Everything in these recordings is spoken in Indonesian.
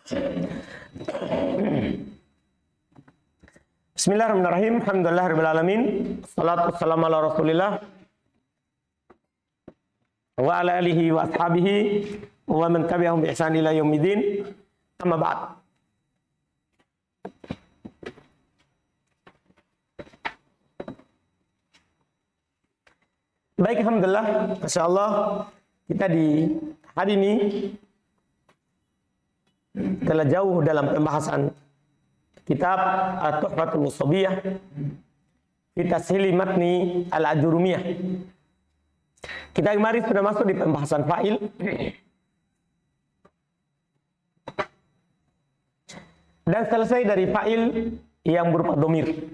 Bismillahirrahmanirrahim. Alhamdulillahirabbil alamin. Wassalatu wassalamu ala Rasulillah wa ala alihi wa ashabihi wa man tabi'ahum bi ihsan ila yaumiddin. Amma ba'd. Baik, alhamdulillah, masyaallah, kita di hari ini telah jauh dalam pembahasan kitab Tuhfatul Musabbiyah fi Tashil Matni Al-Ajurumiyah. Kita kemarin sudah masuk di pembahasan fa'il. Dan selesai dari fa'il yang berupa dhamir.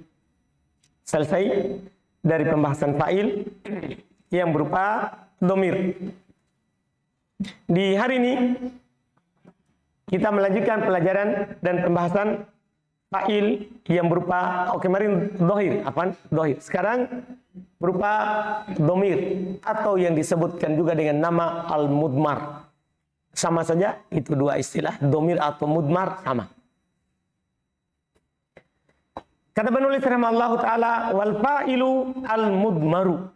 Selesai dari pembahasan fa'il yang berupa dhamir. Di hari ini kita melanjutkan pelajaran dan pembahasan fa'il yang berupa kemarin dhahir, dhahir. Sekarang berupa dhamir atau yang disebutkan juga dengan nama al-mudmar. Sama saja, itu dua istilah, dhamir atau mudmar sama. Kata penulis rahimahullahu taala, wal fa'ilu al-mudmaru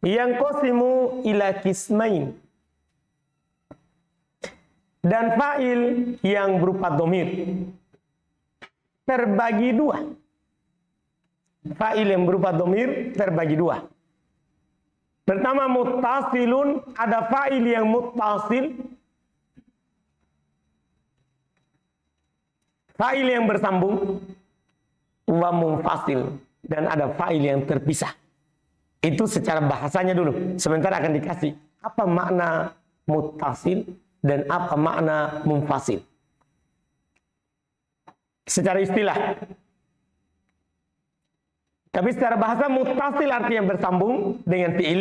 yang qasimu ila qismain. Dan fa'il yang berupa dhamir terbagi dua. Fa'il yang berupa dhamir terbagi dua. Pertama, muttasilun, ada fa'il yang muttasil, fa'il yang bersambung, wa munfasil, dan ada fa'il yang terpisah. Itu secara bahasanya dulu. Sebentar akan dikasih apa makna muttasil dan apa makna munfasil secara istilah. Tapi secara bahasa, muttasil artinya bersambung dengan fi'il,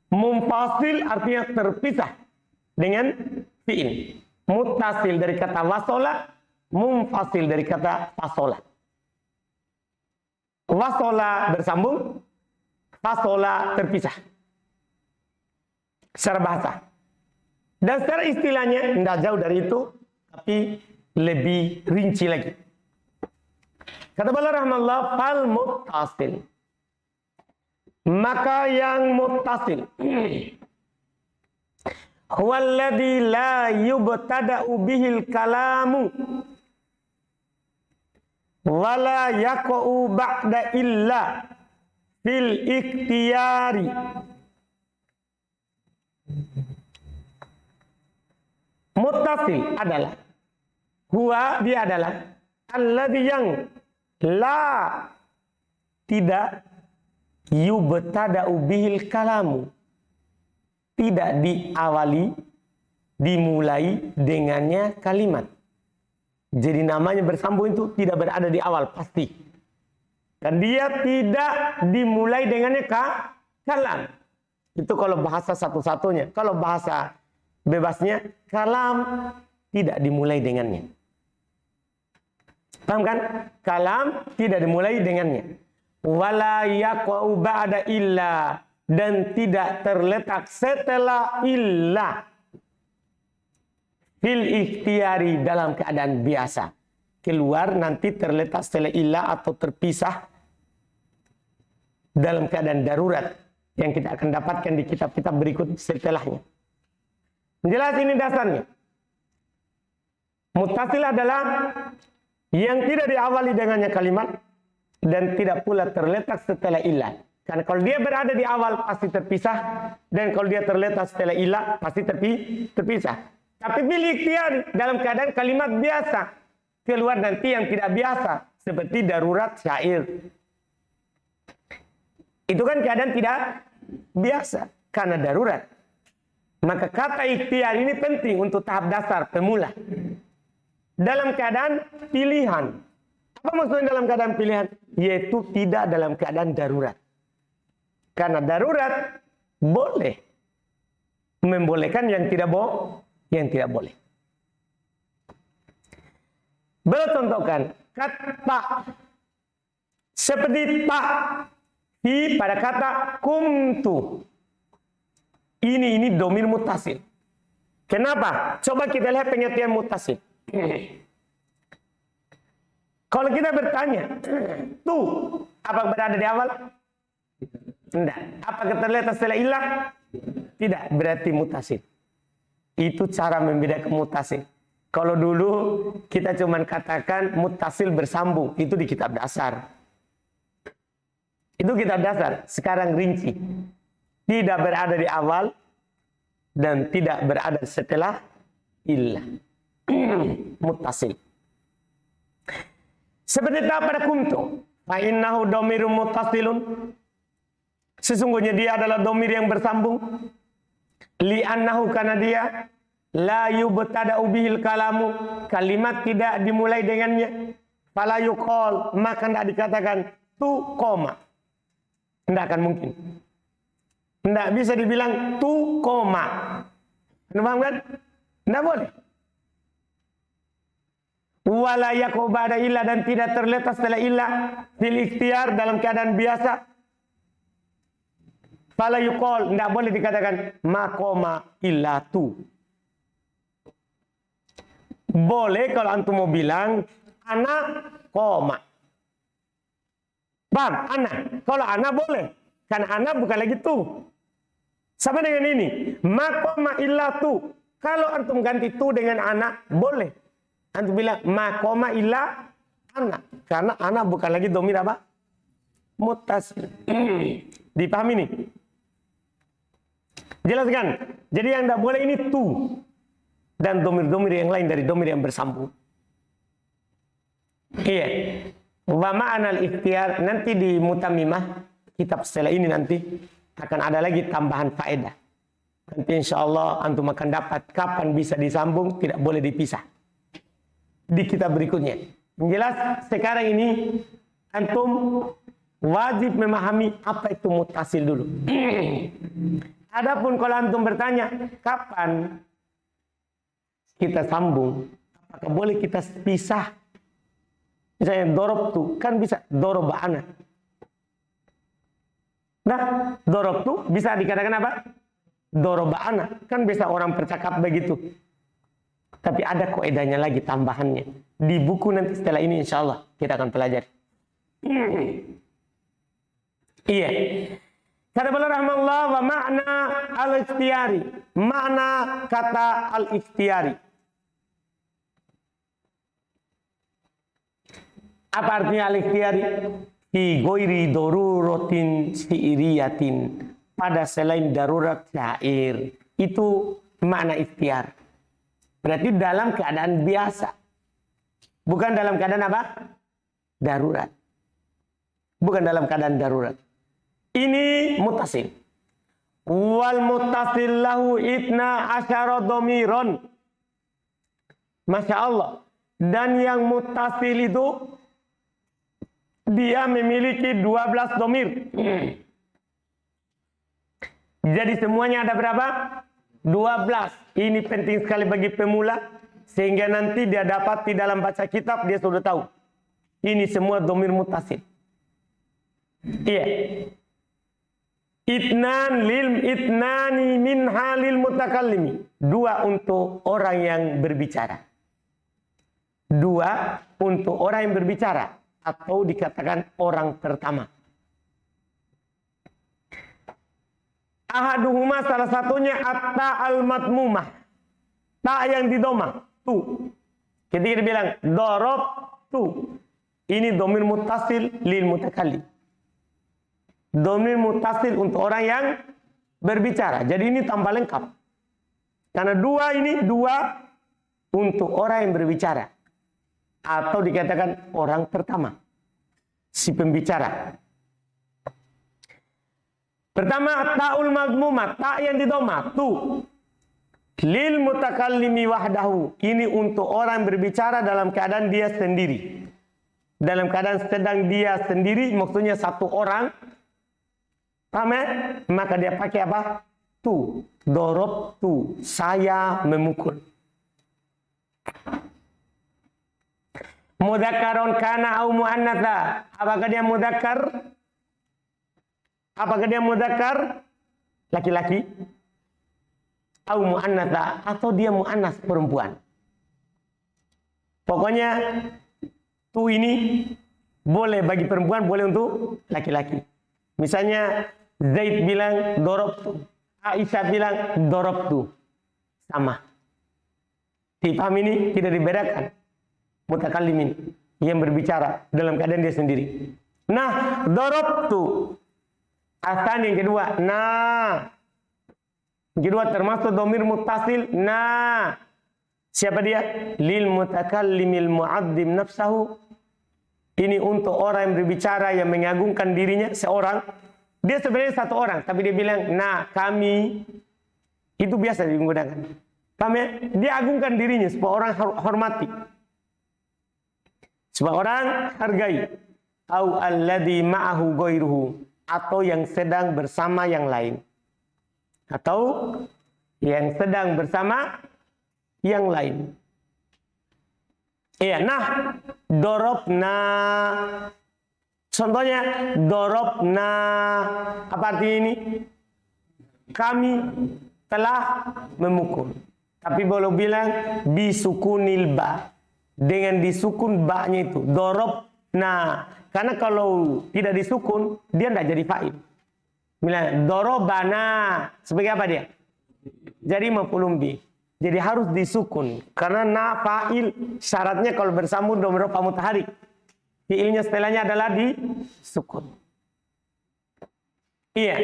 munfasil artinya terpisah dengan fi'il. Muttasil dari kata wasola, munfasil dari kata fasola. Wasola bersambung, fasola terpisah secara bahasa. Dan secara istilahnya tidak jauh dari itu, tapi lebih rinci lagi. Kata beliau rahmatullah, fal muttasil, maka yang muttasil huwallazi la yubtada'u bihil kalamu wala yaqa'u ba'da illa fil ikhtiyari. Muttasil adalah dia adalah alladzi yang la tidak yubtada'u bihil kalamu, tidak diawali, dimulai dengannya kalimat. Jadi namanya bersambung itu tidak berada di awal pasti. Dan dia tidak dimulai dengannya kalam. Itu kalau bahasa satu-satunya. Kalau bahasa bebasnya, kalam tidak dimulai dengannya. Paham kan? Kalam tidak dimulai dengannya. Wala yaqa'u ba'da illa, dan tidak terletak setelah illa fil ikhtiyari, dalam keadaan biasa. Keluar nanti terletak setelah illa atau terpisah dalam keadaan darurat yang kita akan dapatkan di kitab-kitab berikut setelahnya. Jelas ini dasarnya. Muttasil adalah yang tidak diawali dengannya kalimat dan tidak pula terletak setelah ilah. Karena kalau dia berada di awal pasti terpisah, dan kalau dia terletak setelah ilah pasti terpisah. Tapi bil ikhtiyar, dalam keadaan kalimat biasa, keluar nanti yang tidak biasa, seperti darurat syair. Itu kan keadaan tidak biasa karena darurat. Maka kata ikhtiar ini penting untuk tahap dasar pemula. Dalam keadaan pilihan. Apa maksudnya dalam keadaan pilihan? Yaitu tidak dalam keadaan darurat. Karena darurat boleh membolehkan yang tidak boleh. Beliau contohkan kata seperti tak pada kata kumtu. Ini dhamir muttasil. Kenapa? Coba kita lihat pengertian muttasil. Kalau kita bertanya, tuh, apa berada di awal? Tidak. Apakah terletak setelah ilah? Tidak. Berarti muttasil. Itu cara membedakan muttasil. Kalau dulu kita cuma katakan muttasil bersambung, itu di kitab dasar. Itu kitab dasar. Sekarang rinci. Tidak berada di awal dan tidak berada setelah ilah. Muttasil. Seperti pada kuntu. Fa innahu dhamirun muttasilun. Sesungguhnya dia adalah dhamir yang bersambung. Li'annahu, karena dia la yubtada'u bihil kalamu, kalimat tidak dimulai dengannya. Fala yuqal, maka tidak dikatakan tu koma. Tidak akan mungkin. Tidak bisa dibilang tu koma. Anda paham kan? Tidak boleh. Wala yaku ba'da ilah, dan tidak terletak setelah ilah fil ikhtiar dalam keadaan biasa. Fala yuqal, tidak boleh dikatakan makoma illa tu. Boleh kalau antum mau bilang anak koma. Paham? Anak. Kalau anak boleh. Karena anak bukan lagi tu. Sama dengan ini. Makoma illa tu. Kalau antum ganti tu dengan anak, boleh. Antum bilang makoma illa anak. Karena anak bukan lagi dhamir apa? Muttasil. Dipahami nih? Jelaskan. Jadi yang tidak boleh ini tu. Dan dhamir-dhamir yang lain dari dhamir yang bersambung. Iya. Wa ma'anal ikhtiar, nanti di Mutamimah, kitab setelah ini nanti akan ada lagi tambahan faedah. Nanti insya Allah antum akan dapat kapan bisa disambung, tidak boleh dipisah. Di kitab berikutnya. Yang jelas sekarang ini antum wajib memahami apa itu muttasil dulu. Adapun kalau antum bertanya, kapan kita sambung? Apakah boleh kita pisah? Misalnya dorob tu, kan bisa dorob ana. Nah, dorob tu bisa dikatakan apa? Dorob ana. Kan bisa orang bercakap begitu. Tapi ada kaidahnya lagi, tambahannya. Di buku nanti setelah ini insya Allah kita akan pelajari. Iya. Kata beliau rahmatullah, wa makna al-ikhtiyari. Makna kata al-ikhtiyari. Apa artinya al-ikhtiyari? Fi ghairi daruratin syi'riyatin. Pada selain darurat syair. Itu makna ikhtiyar. Berarti dalam keadaan biasa. Bukan dalam keadaan apa? Darurat. Bukan dalam keadaan darurat. Ini muttasil. Wal muttasil lahu itna asyara dhamiron. Masya Allah. Dan yang muttasil itu dia memiliki 12 dhamir. Jadi semuanya ada berapa? 12. Ini penting sekali bagi pemula. Sehingga nanti dia dapat di dalam baca kitab dia sudah tahu. Ini semua dhamir muttasil. Iya. Itnani min halil mutakallimi. 2 untuk orang yang berbicara. 2 untuk orang yang berbicara. Atau dikatakan orang pertama. Ahaduhuma, salah satunya atta al-matmumah. Ta yang didoma. Tu. Ketika dibilang dorob tu. Ini dhamir muttasil lil mutakallim. Dhamir muttasil untuk orang yang berbicara. Jadi ini tambah lengkap. Karena 2 ini 2 untuk orang yang berbicara. Atau dikatakan orang pertama. Si pembicara. Pertama, ta'ul madmumah. Ta yang didoma. Tu. Lil mutakallimi wahdahu. Ini untuk orang yang berbicara dalam keadaan dia sendiri. Dalam keadaan sedang dia sendiri. Maksudnya satu orang. Paham ya? Maka dia pakai apa? Tu. Dorob tu. Saya memukul. Mudzakarun kana au muannatsa. Apakah dia mudzakar? Apakah dia mudzakar? Laki-laki. au muannatsa, atau dia muannas perempuan. Pokoknya tu ini boleh bagi perempuan, boleh untuk laki-laki. Misalnya Zaid bilang dorobtu, Aisyah bilang dorobtu, sama. Dipaham ini tidak dibedakan. Mutakallimin yang berbicara dalam keadaan dia sendiri. Nah, dorobtu asan yang kedua. Nah, yang kedua termasuk domir muttasil. Nah, siapa dia? Lil mutakallimil mu'addim nafsahu. Ini untuk orang yang berbicara, yang mengagungkan dirinya, seorang. Dia sebenarnya satu orang, tapi dia bilang, nah kami. Itu biasa digunakan. Kami, dia agungkan dirinya supaya orang hormati, supaya orang hargai. Au alladhi ma'ahu ghairuhu, atau yang sedang bersama yang lain. Atau yang sedang bersama yang lain. Iya, nah, dorobna. Contohnya, dorobna. Apa artinya ini? Kami telah memukul. Tapi belum bilang bisukunil ba. Dengan disukun ba-nya itu. Dorobna. Karena kalau tidak disukun, dia tidak jadi fa'il. Misalnya, dorobana. Sebagai apa dia? Jadi maf'ulun bih. Jadi harus disukun. Karena na fa'il syaratnya kalau bersambung domir rofa mutaharik. Fi'ilnya setelahnya adalah disukun. Iya.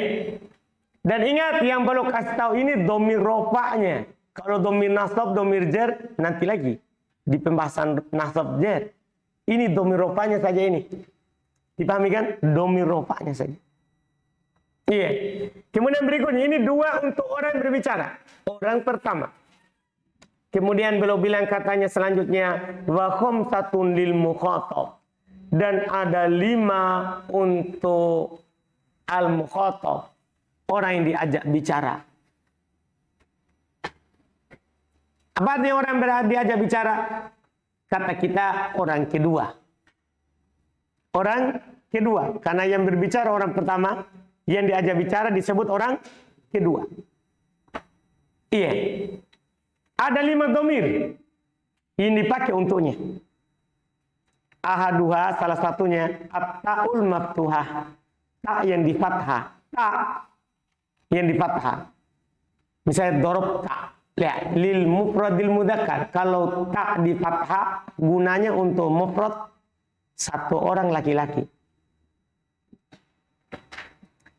Dan ingat yang perlu kasih tahu ini domir rofanya. Kalau domir nasab, domir jar nanti lagi di pembahasan nasab jar. Ini domir rofanya saja ini. Dipahami kan? Domir rofanya saja. Iya. Kemudian berikutnya ini dua untuk orang yang berbicara. Orang pertama. Kemudian beliau bilang katanya selanjutnya wa khamsatun lil mukhatab, dan ada 5 untuk al mukhatab, orang yang diajak bicara. Apa artinya orang yang diajak bicara? Kata kita orang kedua. Orang kedua, karena yang berbicara orang pertama, yang diajak bicara disebut orang kedua. Iya. Ada 5 domir ini dipakai untuknya. Ahaduha, salah satunya at-ta'ul maftuhah, ta yang di fathah, ta yang di fathah. Misalnya dorob ta, lihat lil mufradil mudzakkar. Kalau ta di fathah gunanya untuk mufrad satu orang laki-laki.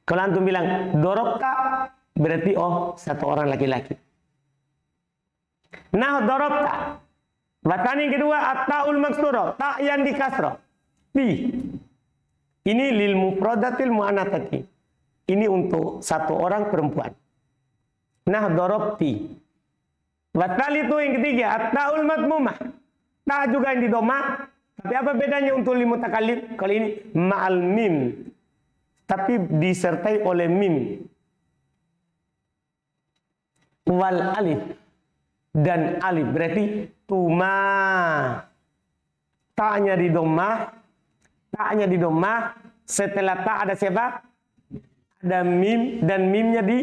Kalau antum bilang dorob ta, berarti oh satu orang laki-laki. Nah, dorobta. Bacaan yang kedua, at-ta'ul maksuro, ta yang di kasroh. Ti. Ini lil mufradatil mu'anatati. Ini untuk satu orang perempuan. Nah, dorobti. Bacaan itu yang ketiga, at-ta'ul matmumah. Ta juga yang di doma. Tapi apa bedanya untuk lil mutakallim? Kalau ini ma'al mim. Tapi disertai oleh mim. Wal alif. Dan alif, berarti tuma. Ta-nya di domah. Ta-nya di domah. Setelah ta ada siapa? Ada mim. Dan mimnya di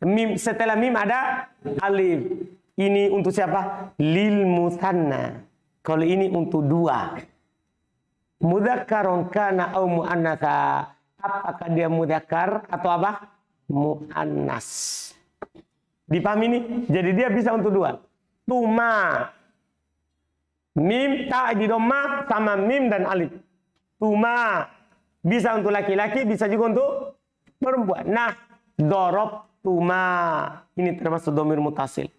mim. Setelah mim ada alif. Ini untuk siapa? Lil musanna. Kalau ini untuk dua. Mudzakarun kana au muannatsa. Apakah dia mudzakar atau apa? Muannas. Dipahami ini? Jadi dia bisa untuk dua. Tuma. Mim, ta di doma sama mim dan alif. Tuma. Bisa untuk laki-laki, bisa juga untuk perempuan. Nah, dorob tuma. Ini termasuk domir mutasil.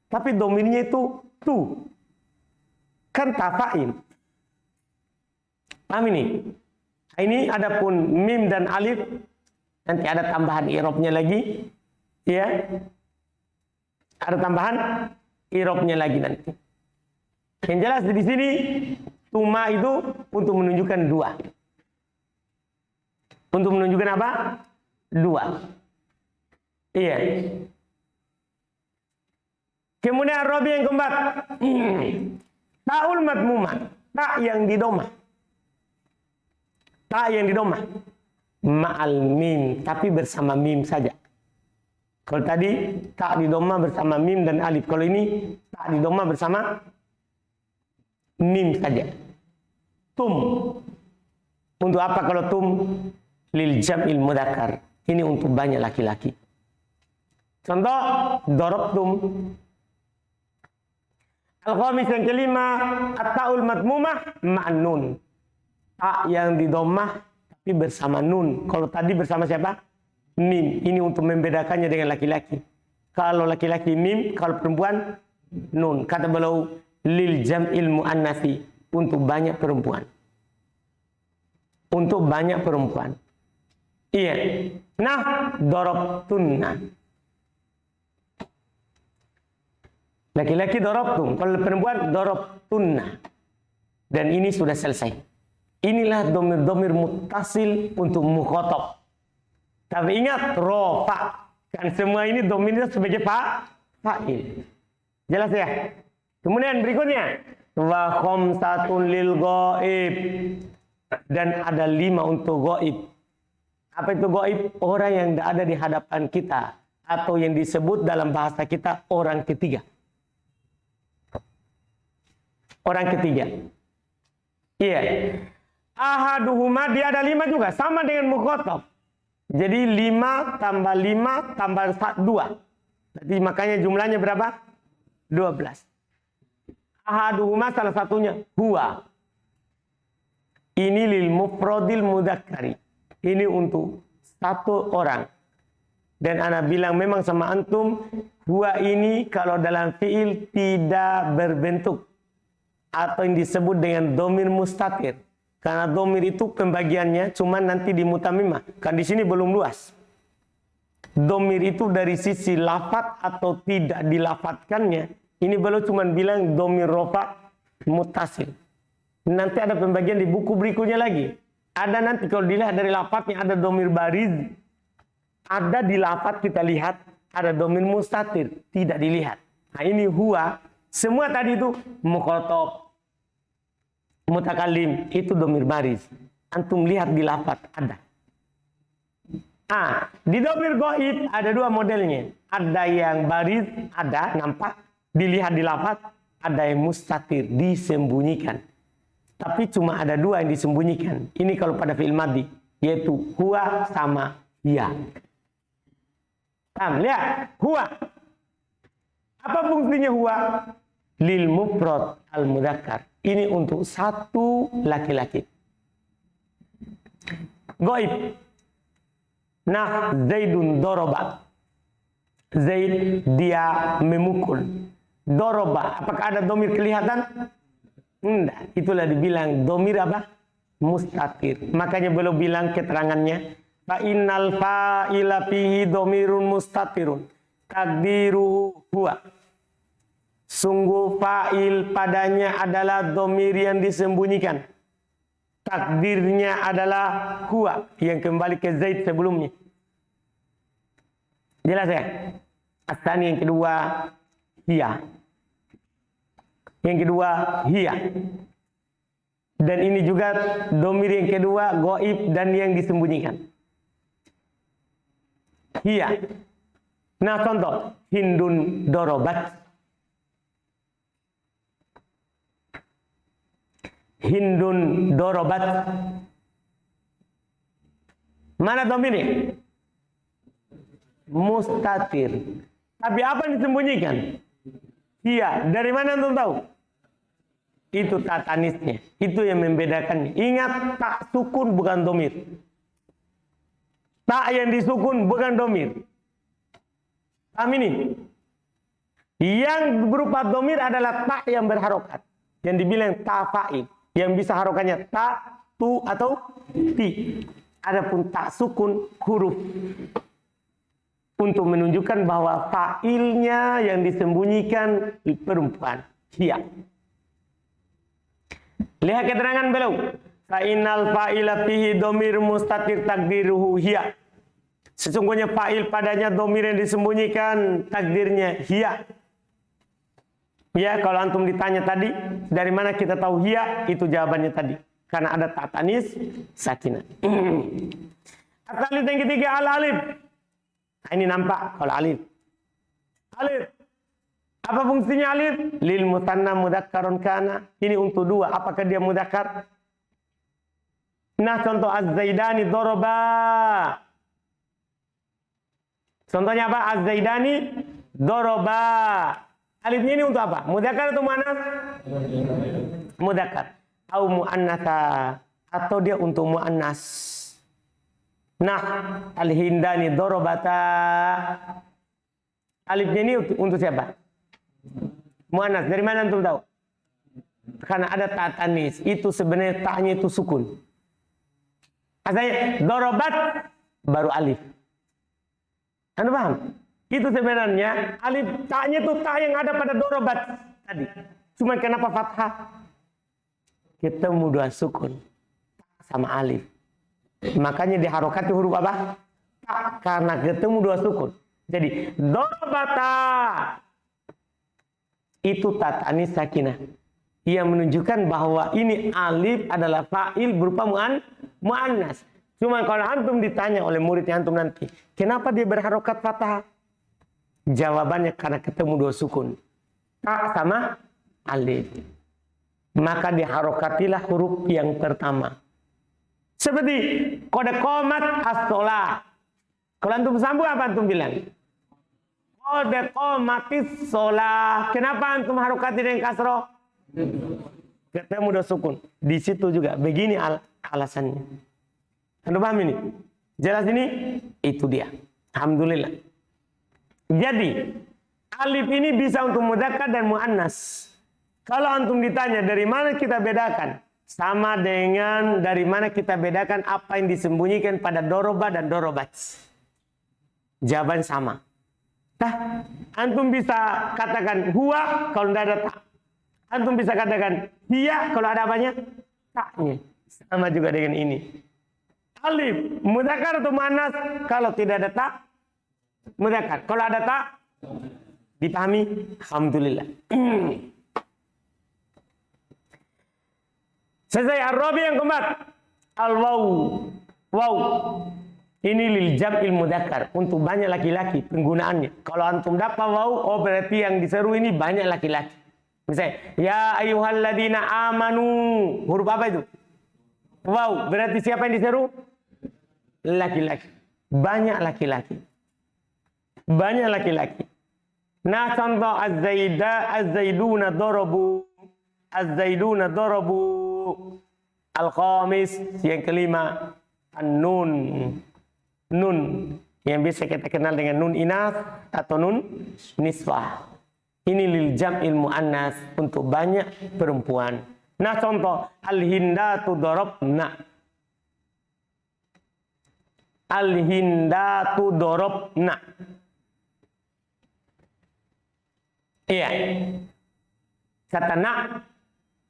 Tapi domirnya itu tu. Kan tafa'in. Paham ini? Ini adapun mim dan alif. Nanti ada tambahan i'rabnya lagi. Ya. Ada tambahan i'rabnya lagi nanti. Yang jelas di sini tuma itu untuk menunjukkan dua. Untuk menunjukkan apa? Dua. Iya. Kemudian rabi yang keempat. Ta'ul matmumah. Ta yang di domah. Ta yang di domah. Ma'al mim. Tapi bersama mim saja. Kalau tadi tak di doma bersama mim dan alif. Kalau ini tak di doma bersama mim saja. Tum. Untuk apa kalau tum? Lil jam'il mudzakkar. Ini untuk banyak laki-laki. Contoh, darabtum. Al-khamis yang kelima, at-ta'ul madmumah ma'an nun. Ta yang di dhammah tapi bersama nun. Kalau tadi bersama siapa? Mim. Ini untuk membedakannya dengan laki-laki. Kalau laki-laki mim, kalau perempuan nun. Kata beliau lil jam'il muannatsi, untuk banyak perempuan. Untuk banyak perempuan. Iya. Nah, darabtunna. Laki-laki darabtum, kalau perempuan darabtunna. Dan ini sudah selesai. Inilah domir-domir muttasil untuk mukhatab. Tapi ingat rofa, kan semua ini domirnya sebagai fa'il. Jelas ya? Kemudian berikutnya wa khamsatun lil ghaib. Dan ada 5 untuk ghaib. Apa itu ghaib? Orang yang tidak ada di hadapan kita, atau yang disebut dalam bahasa kita orang ketiga. Orang ketiga. Iya. Ahaduhuma, dia ada 5 juga, sama dengan mukhatab. Jadi 5 tambah 5 tambah 2. Jadi makanya jumlahnya berapa? 12. Ahaduhuma, salah satunya huwa. Ini lil mufradil mudzakkari. Ini untuk satu orang. Dan ana bilang memang sama antum, huwa ini kalau dalam fiil tidak berbentuk atau yang disebut dengan domir mustatir. Karena domir itu pembagiannya cuma nanti di mutamimah. Kan di sini belum luas. Domir itu dari sisi lafat atau tidak dilafatkannya. Ini belum cuma bilang domir rofa mutasil. Nanti ada pembagian di buku berikutnya lagi. Ada nanti kalau dilihat dari lafatnya ada domir bariz. Ada di lafat kita lihat ada domir mustatir. Tidak dilihat. Nah ini huwa. Semua tadi itu mukhatab, mutakallim, itu domir bariz. Antum lihat di lafat ada. Di domir ghaib ada 2 modelnya. Ada yang bariz, ada nampak dilihat di lafat. Ada yang mustatir, disembunyikan. Tapi cuma ada 2 yang disembunyikan. Ini kalau pada fi'il madhi, yaitu huwa sama ya. Lihat, huwa. Apa fungsinya huwa? Lil mufrad al mudzakkar. Ini untuk satu laki-laki. Ghaib. Nah, Zaidun doroba. Zaid dia memukul. Doroba. Apakah ada domir kelihatan? Enggak. Itulah dibilang domir apa? Mustatir. Makanya belum bilang keterangannya. Fa innal fa'ila fihi domirun mustatirun. Takdiru huwa. Sungguh fa'il padanya adalah domir yang disembunyikan. Takdirnya adalah huwa. Yang kembali ke Zaid sebelumnya. Jelas ya? Asani yang kedua, hiya. Yang kedua, hiya. Dan ini juga domir yang kedua, ghaib dan yang disembunyikan. Hiya. Nah contoh, Hindun dorobat. Hindun dorobat. Mana domirnya? Mustatir. Tapi apa yang disembunyikan? Iya. Dari mana antum tahu? Itu tatanisnya. Itu yang membedakannya. Ingat, tak sukun bukan domir. Tak yang disukun bukan domir. Paham ini? Yang berupa domir adalah tak yang berharokat. Yang dibilang ta fa'il. Yang bisa harokannya ta, tu, atau ti. Adapun tak sukun huruf. Untuk menunjukkan bahwa fa'ilnya yang disembunyikan perempuan. Hiya. Lihat keterangan beliau. Fa'inal fa'ila fihi domir mustatir takdiruhu hiya. Sesungguhnya fa'il padanya domir yang disembunyikan, takdirnya hiya. Ya, kalau antum ditanya tadi, dari mana kita tahu hiya? Itu jawabannya tadi. Karena ada ta'tanis sakinah. Asalid yang ketiga al-alif. Ini nampak kalau alif. Alif. Apa fungsinya alif? Lil musanna mudzakkarun kana. Ini untuk dua. Apakah dia mudzakkar? Nah, contoh az-zaidani doroba. Contohnya apa? Az-zaidani doroba. Alifnya ini untuk apa? Mudzakkar atau muannas? Mudzakkar. Au muannatsa. Atau dia untuk muannas. Nah, al-hindani dorobata. Alifnya ini untuk siapa? Muannas. Dari mana antum tahu? Karena ada ta tanis. Itu sebenarnya ta'nya itu sukun. Asalnya dorobat baru alif. Anda paham? Itu sebenarnya alif ta'nya itu ta yang ada pada dorobat tadi. Cuma kenapa fathah? Ketemu dua sukun. Ta sama alif. Makanya diharokati huruf apa? Ta, karena ketemu dua sukun. Jadi dorobata itu ta tanis sakinah. Ia menunjukkan bahwa ini alif adalah fa'il berupa muannas. Cuma kalau antum ditanya oleh muridnya antum nanti, kenapa dia berharokat fathah? Jawabannya karena ketemu dua sukun. Ta sama alif. Maka diharokatilah huruf yang pertama. Seperti kode qomat as-sholah. Kalau antum sambung apa antum bilang? Kode qomatis sholah. Kenapa antum harokati dengan kasroh? Ketemu dua sukun. Di situ juga begini alasannya. Anda paham ini? Jelas ini? Itu dia. Alhamdulillah. Jadi alif ini bisa untuk mudzakkar dan muannas. Kalau antum ditanya dari mana kita bedakan, sama dengan dari mana kita bedakan apa yang disembunyikan pada doroba dan dorobat. Jawaban sama. Nah, antum bisa katakan huwa kalau tidak ada ta. Antum bisa katakan hiya kalau ada apanya? Ta-nya. Sama juga dengan ini. Alif, mudzakkar atau muannas? Kalau tidak ada ta, mudzakkar. Kalau ada ta, dipahami? Alhamdulillah. Selesai ar-rabi yang keempat. Al-waw. Waw. Ini lil jam'il mudzakkar. Untuk banyak laki-laki penggunaannya. Kalau antum dapat waw, oh berarti yang diseru ini banyak laki-laki. Misalnya, ya ayyuhalladzina amanu. Huruf apa itu? Waw. Berarti siapa yang diseru? Laki-laki. Banyak laki-laki. Banyak laki-laki. Nah, contoh az-zaiduna darabu. Az-zaiduna darabu. Al-khamis yang kelima an-nun. Nun yang bisa kita kenal dengan nun inas atau nun niswah. Ini lil jam'il muannas untuk banyak perempuan. Nah, contoh al-hindatu darabna. Al-hindatu darabna. Iya. Kata na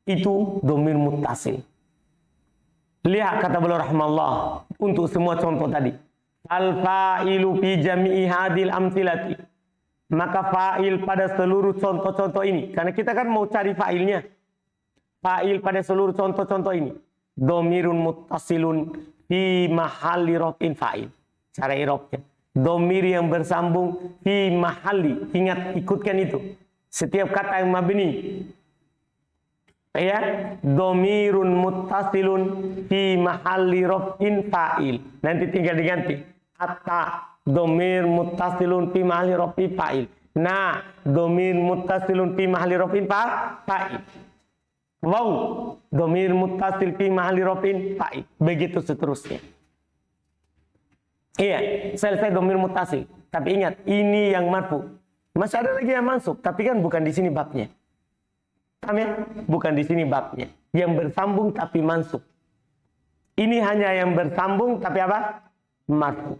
itu dhamir muttasil. Lihat kata beliau rahmallah untuk semua contoh tadi. Al-fa'ilu fi jami'i hadil amthilati. Maka fa'il pada seluruh contoh-contoh ini. Karena kita kan mau cari fa'ilnya. Fa'il pada seluruh contoh-contoh ini. Dhamirun muttasilun fi mahalli raf'in fa'il. Cara i'rabnya. Dhamir yang bersambung fi mahalli. Ingat, ikutkan itu. Setiap kata yang mabni. Ya, dhamirun muttasilun fi mahalli raf'in fa'il. Nanti tinggal diganti. Atta dhamir muttasilun fi mahalli raf'in fa'il. Na dhamir muttasilun fi mahalli raf'in fa'il. Waw dhamir muttasil fi mahalli raf'in fa'il. Begitu seterusnya. Iya, selesai dhamir muttasil. Tapi ingat, ini yang marfu. Masih ada lagi yang masuk, tapi kan bukan di sini babnya. Paham ya? Bukan di sini babnya. Yang bersambung tapi mansub. Ini hanya yang bersambung tapi apa? Marfu.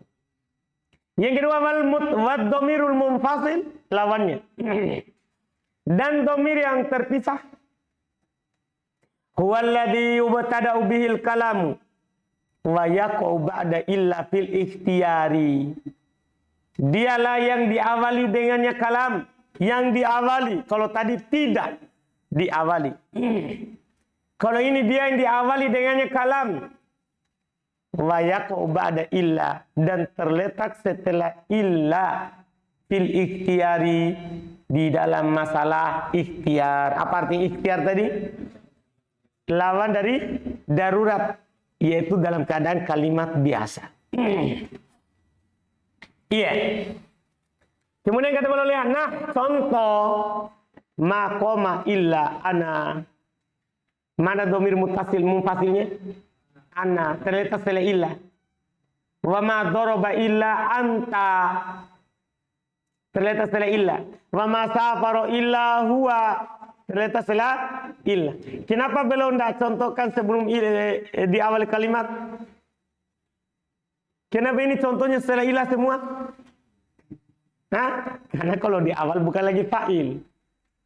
Yang kedua wad dhamirul munfasil lawannya. Dan dhamir yang terpisah. Huwallazi yubtada'u bihil kalamu wa yaqa'u ba'da illa fil ikhtiyari. Dialah yang diawali dengannya kalam, yang diawali. Kalau tadi tidak diawali. Kalau ini dia yang diawali dengannya kalam. wa yaqa'u ba'da illa, dan terletak setelah illa fil ikhtiyari, di dalam masalah ikhtiar. Apa arti ikhtiar tadi? Lawan dari darurat, yaitu dalam keadaan kalimat biasa. Iya. Kemudian kata beliau, lihat, nah contoh maqama illa ana. Mana domir mutasil munfasilnya? Ana, terletak setelah illa. Wa ma daraba illa anta, terletak setelah illa. Wa ma safara illa huwa, terletak setelah illa. Kenapa beliau tidak contohkan sebelum di awal kalimat? Kenapa ini contohnya setelah illa semua? Nah, karena kalau di awal bukan lagi fa'il,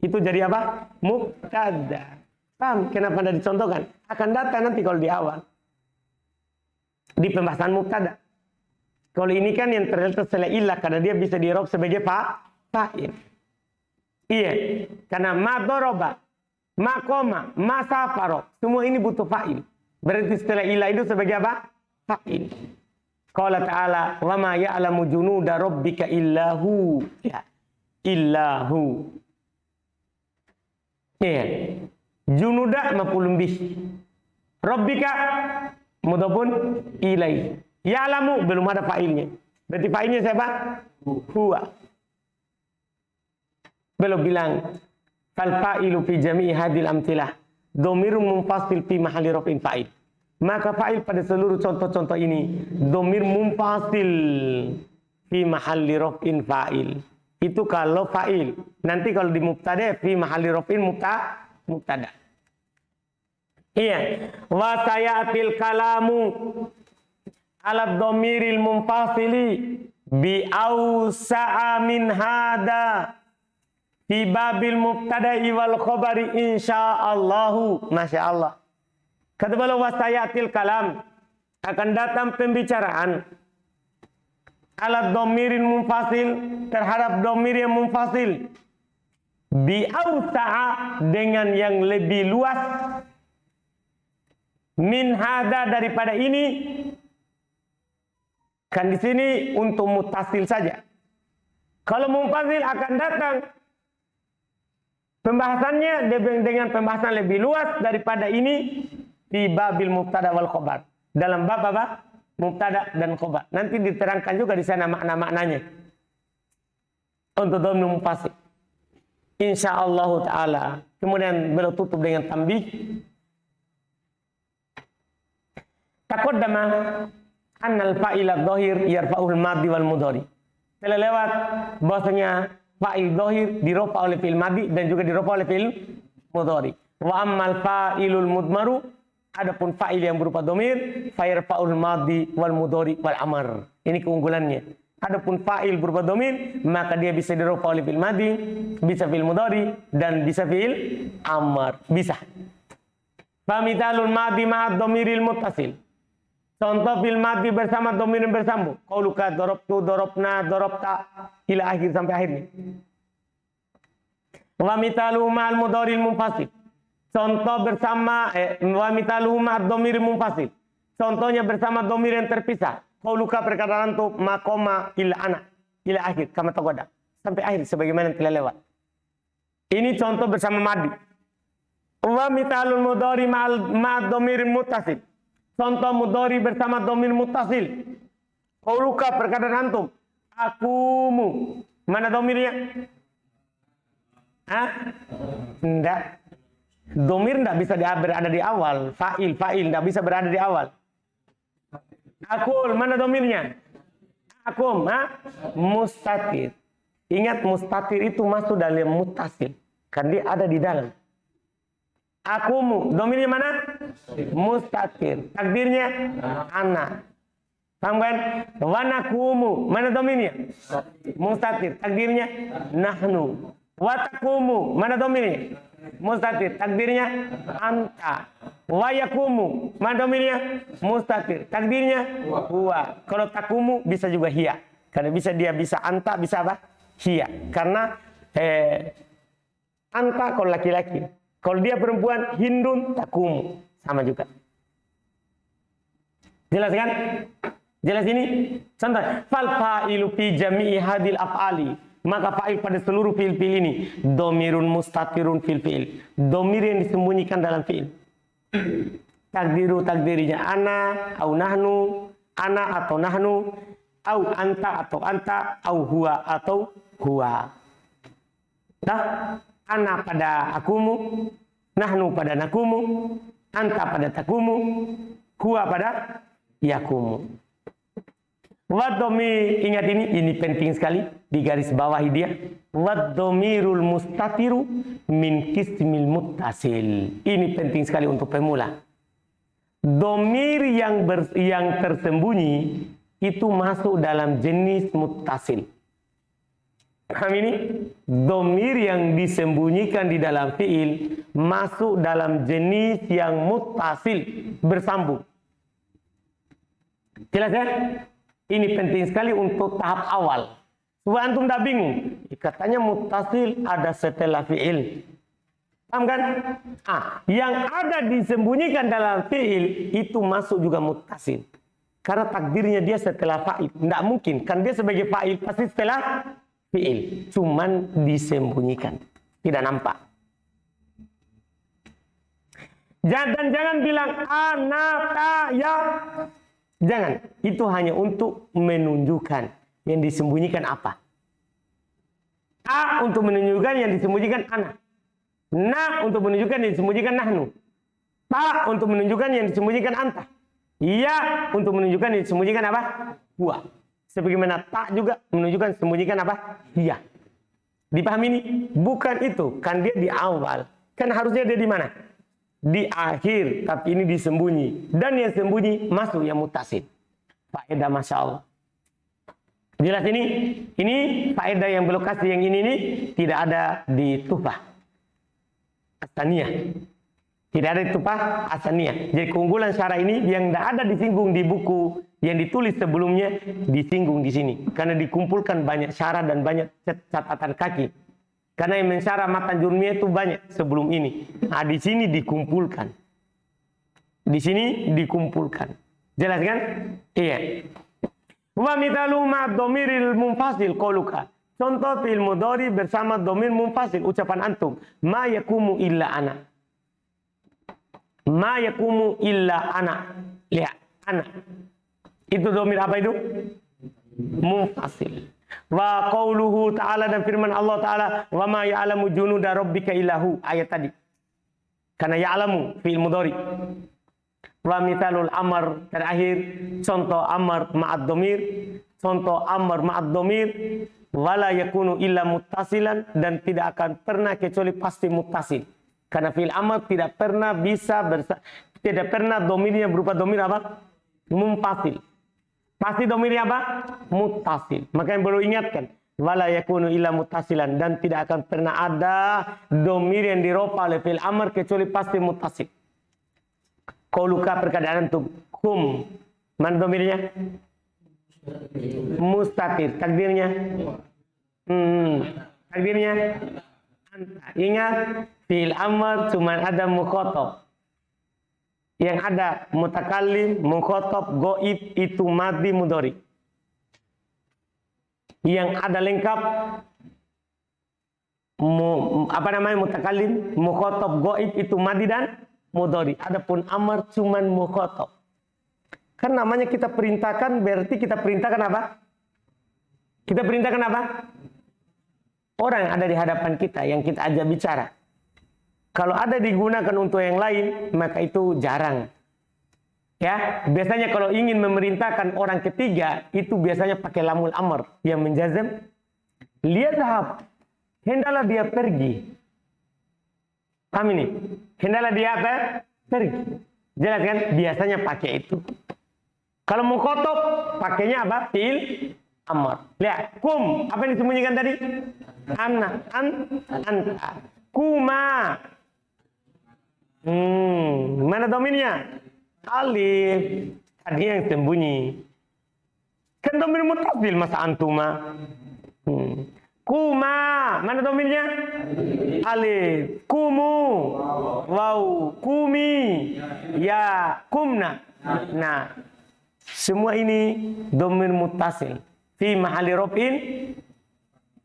itu jadi apa? Mubtada. Paham kenapa tidak dicontohkan? Akan datang nanti kalau di awal, di pembahasan mubtada. Kalau ini kan yang terletak setelah illa, karena dia bisa di-i'rab sebagai fa'il. Iya, karena ma doroba, ma koma, ma safaro, semua ini butuh fa'il. Berarti setelah illa itu sebagai apa? Fa'il. Qala ta'ala, wa ma ya'lamu junuda rabbika illahu. Ya, illahu. Iya. Junuda maf'ulun bih. Rabbika mudhafun ilaih. Ya'lamu belum ada fa'ilnya. Berarti fa'ilnya siapa? Huwa. Belum bilang fal fa'ilu fi jami'i hadil amtilah dhamirun munfasil fi mahalli raf'in fa'il. Maka fa'il pada seluruh contoh-contoh ini dhamir munfasil fi mahalli raf'in fa'il. Itu kalau fa'il. Nanti kalau di mubtada fi mahalli raf'in mubtada. Iya. Wa sayatil kalamu ala dhamiril munfasili bi awsa'a min hada fi babil mubtada'i wal khabari insyaallahu. Masyaallah. Kata beliau, wasayatil kalam, akan datang pembicaraan ala dhamirin munfasil, terhadap dhamir yang munfasil, bi awsa'a, dengan yang lebih luas, min hada, daripada ini. Kan di sini untuk mutasil saja. Kalau munfasil akan datang pembahasannya dengan pembahasan lebih luas daripada ini di babil mubtada wal khobar. Dalam bab apa? Mubtada dan khobar. Nanti diterangkan juga di sana makna-maknanya. Untuk dhamir munfasil. Insyaallah taala. Kemudian beliau tutup dengan tambih. Taqaddama annal fa'ila dhahir yarfa'ul madhi wal mudhari. Telah lewat bahwasanya fa'il dhahir dirofa oleh fi'il madhi dan juga dirofa oleh fi'il mudhari. Wa ammal fa'ilul mudmaru, adapun fa'il yang berupa dhamir, fayarfa'ul madhi wal mudhari wal amr. Ini keunggulannya. Adapun fa'il berupa dhamir, maka dia bisa dirofa oleh fi'il madhi, bisa fi'il mudhari, dan bisa fi'il amr. Bisa. Famithalul madhi ma'ad dhamiril muttasil. Contoh fi'il madhi bersama dhamir yang bersambung. Qauluka darabtu, darabna, darabta, ila akhir sampai akhirnya. Wa mithaluhu ma'al mudharil munfasil. Contoh bersama wa mithaluhu ma'ad dhamir munfasil. Contohnya bersama dhamir yang terpisah. Qauluka perkataan tu maqama ila ana, ila akhir kama taqaddam. Sampai akhir sebagaimana yang telah lewat. Ini contoh bersama madhi. Wa mithalul mudhari ma'ad dhamir muttasil. Contoh mudhari bersama dhamir muttasil. Qauluka perkataan antum, akumu. Mana dhamirnya? Hah? Enggak. Dhamir enggak bisa berada di awal. Fa'il enggak bisa berada di awal. Akul, mana dhamirnya? Akum, mustatir. Ingat, mustatir itu masuk dalam muttasil. Kan dia ada di dalam. Akumu, dhamirnya mana? Mustatir. Takdirnya ana. Paham kan? Wa nakumu, mana dhamirnya? Mustatir. Takdirnya nahnu. Wa takumu, mana dhamirnya? Mustatir. Takdirnya anta. Wa yakumu, mana dhamirnya? Mustatir. Takdirnya huwa. Kalau takumu bisa juga hiya. Karena dia bisa anta, bisa apa? Hiya. Karena anta kalau laki-laki. Kalau dia perempuan, hindun takumu. Sama juga. Jelas kan? Jelas ini? Contoh, fal fa'ilu fi jami'i hadil af'ali. Maka fa'il pada seluruh fi'il-fi'il ini domirun mustatirun fil fi'il. Domir yang disembunyikan dalam fi'il. Takdirinya ana au nahnu, ana atau nahnu, au anta atau anta, au huwa atau huwa. Ana pada akumu, nahnu pada nakumu, anta pada takumu, huwa pada yakumu. Wadomir, ingat ini penting sekali, di garis bawahi dia. Wadomirul mustatiru min kismil muttasil. Ini penting sekali untuk pemula. Domir yang tersembunyi itu masuk dalam jenis muttasil. Paham ini? Domir yang disembunyikan di dalam fi'il masuk dalam jenis yang muttasil, bersambung. Jelas ya? Ini penting sekali untuk tahap awal. Supaya antum dah bingung. Katanya muttasil ada setelah fi'il. Paham kan? Yang ada disembunyikan dalam fi'il itu masuk juga muttasil. Karena takdirnya dia setelah fa'il. Tidak mungkin. Kan dia sebagai fa'il pasti setelah fi'il. Cuman disembunyikan. Tidak nampak. Dan jangan bilang anata ya. Jangan, itu hanya untuk menunjukkan yang disembunyikan apa. A untuk menunjukkan yang disembunyikan ana. Na untuk menunjukkan yang disembunyikan nahnu. Ta untuk menunjukkan yang disembunyikan anta. Ya untuk menunjukkan yang disembunyikan apa? Huwa. Sebagaimana ta juga menunjukkan disembunyikan apa? Ya. Dipahami ini? Bukan itu, kan dia di awal. Kan harusnya dia di mana? Di akhir, tapi ini disembunyi. Dan yang sembunyi masuk yang muttasil. Faedah Masya Allah. Jelas ini? Ini faedah yang berlokasi yang ini tidak ada di Tuhfah As-Saniyah. Tidak ada di Tuhfah As-Saniyah. Jadi keunggulan syarah ini yang tidak ada disinggung di buku yang ditulis sebelumnya, disinggung di sini. Karena dikumpulkan banyak syarah dan banyak catatan kaki. Karena yang mensyarah matan jurmiyah itu banyak sebelum ini. Nah, di sini dikumpulkan. Di sini dikumpulkan. Jelas kan? Iya. Wa mithalu ma dhamiril munfasil qauluka. Contoh fi'il mudhari bersama dhamir munfasil ucapan antum. Ma yakumu illa ana. Ma yakumu illa ana. Lihat, ana. Itu dhamir apa itu? Munfasil. Wa qauluhu ta'ala dan firman Allah Ta'ala wa ma ya'lamu junuda rabbika illahu, ayat tadi. Karena ya'lamu fi'il mudhari. Wa mithalul amr terakhir contoh amr ma'ad dhamir, contoh amr ma'ad dhamir wala yakunu illa muttasilan dan tidak akan pernah kecuali pasti muttasil. Karena fi'il amr tidak pernah bisa tidak pernah dhamirnya berupa dhamir apa? Munfasil. Pasti domirnya apa? Muttasil. Makanya baru ingatkan. Wala yakunu illa muttasilan. Dan tidak akan pernah ada domir yang diropa oleh fi'il amr kecuali pasti muttasil. Qauluka perkataan itu. Hum. Mana domirnya? Mustatir. Takdirnya? Takdirnya? Ingat. Fi'il amr cuma ada mukhotob. Yang ada mutakallim, mukhotob, goib itu madhi mudhari. Yang ada lengkap mutakallim, mukhotob, goib itu madhi dan mudhari. Adapun amar cuman mukhotob. Kan namanya kita perintahkan berarti kita perintahkan apa? Kita perintahkan apa? Orang yang ada di hadapan kita yang kita ajak bicara. Kalau ada digunakan untuk yang lain, maka itu jarang. Ya, biasanya kalau ingin memerintahkan orang ketiga, itu biasanya pakai lamul amr yang menjazam. Lihat, hendaklah dia pergi. Paham ini? Hendaklah dia apa? Pergi. Jelas kan? Biasanya pakai itu. Kalau mukhotob, pakainya apa? Fi'il amr. Lihat, kum. Apa yang disembunyikan tadi? Ana, anta. Kuma. Mana dominnya? Alif. Tadi yang sembunyi. Kan domin mutasil masa antuma. Kuma. Mana dominnya? Alif. Kumu. Wow. Kumi. Ya. Kumna. Nah. Semua ini dhamir muttasil fi mahalli raf'in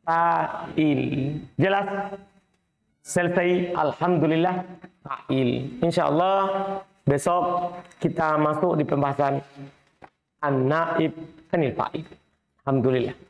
fa'il. Jelas? Selesai. Alhamdulillah fa'il. Insyaallah besok kita masuk di pembahasan an-naib anil fa'il. Alhamdulillah.